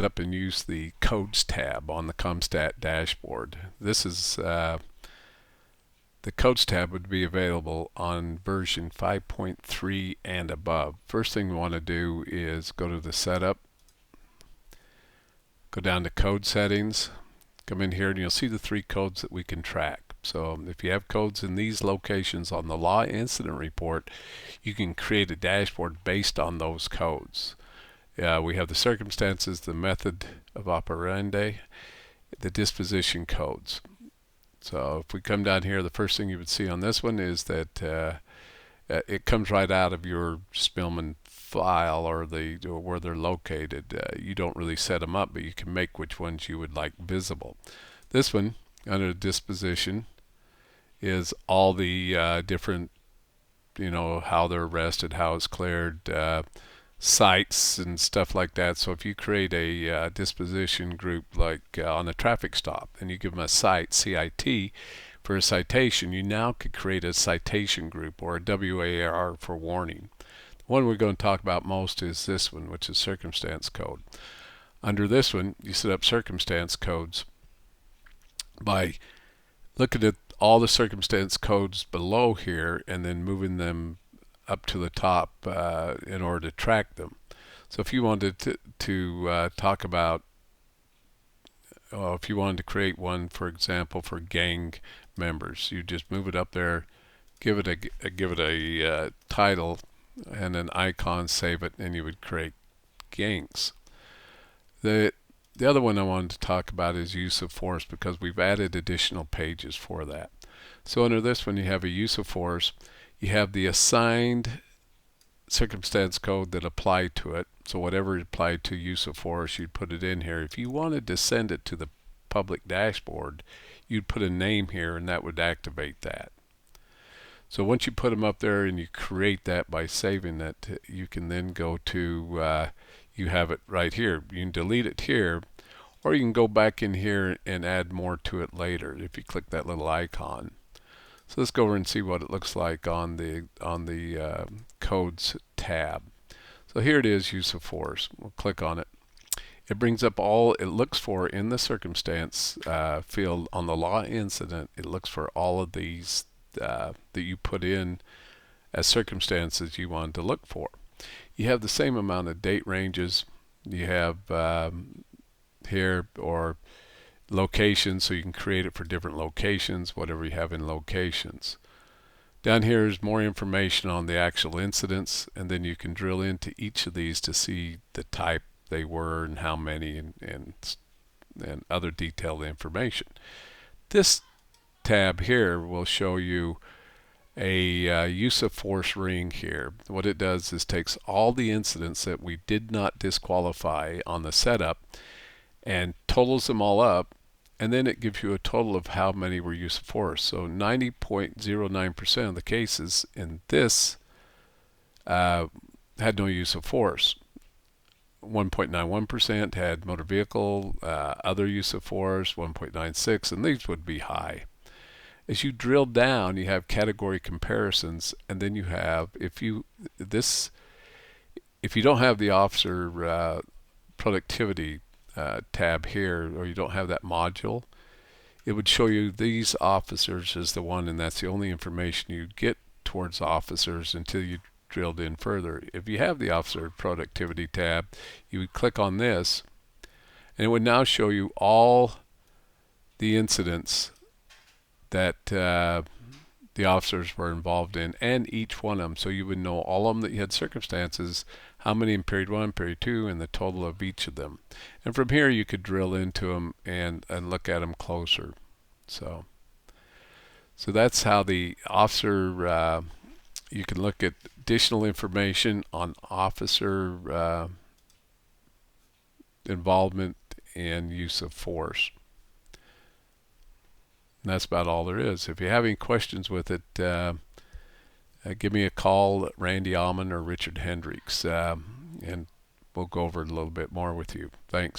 up and use the Codes tab on the CompStat dashboard. This is the Codes tab would be available on version 5.3 and above. First thing we want to do is go to the setup, go down to code settings, come in here, and you'll see the three codes that we can track. So if you have codes in these locations on the law incident report, you can create a dashboard based on those codes. We have the circumstances, the method of operandi, the disposition codes. So if we come down here, the first thing you would see on this one is that it comes right out of your Spillman file or where they're located. You don't really set them up, but you can make which ones you would like visible. This one under disposition is all the different, how they're arrested, how it's cleared, sites and stuff like that. So if you create a disposition group like on a traffic stop and you give them a cite, CIT, for a citation, you now could create a citation group or a WAR for warning. The one we're going to talk about most is this one, which is circumstance code. Under this one, you set up circumstance codes by looking at all the circumstance codes below here and then moving them up to the top in order to track them. So if you wanted to talk about, if you wanted to create one, for example, for gang members, you just move it up there, give it a title and an icon, save it, and you would create gangs. The other one I wanted to talk about is use of force, because we've added additional pages for that. So under this one, you have a use of force. You have the assigned circumstance code that applied to it. So whatever applied to use of force, you'd put it in here. If you wanted to send it to the public dashboard, you'd put a name here and that would activate that. So once you put them up there and you create that by saving that, you can then go to, you have it right here. You can delete it here, or you can go back in here and add more to it later if you click that little icon. So let's go over and see what it looks like on the Codes tab. So here it is, use of force. We'll click on it. It brings up all it looks for in the circumstance field on the law incident. It looks for all of these that you put in as circumstances you wanted to look for. You have the same amount of date ranges. You have here or locations, so you can create it for different locations, whatever you have in locations. Down here is more information on the actual incidents, and then you can drill into each of these to see the type they were and how many and other detailed information. This tab here will show you a use of force ring here. What it does is takes all the incidents that we did not disqualify on the setup and totals them all up, and then it gives you a total of how many were use of force. So 90.09% of the cases in this had no use of force. 1.91% had motor vehicle, other use of force, 1.96%, and these would be high. As you drill down, you have category comparisons, and then you have, if you don't have the officer productivity tab here, or you don't have that module, it would show you these officers as the one, and that's the only information you'd get towards officers until you drilled in further. If you have the officer productivity tab, you would click on this, and it would now show you all the incidents that the officers were involved in, and each one of them. So you would know all of them that you had circumstances, how many in period 1, period 2, and the total of each of them. And from here you could drill into them and look at them closer. So that's how the officer, you can look at additional information on officer involvement and use of force. And that's about all there is. If you have any questions with it, give me a call, Randy Alman or Richard Hendricks, and we'll go over it a little bit more with you. Thanks.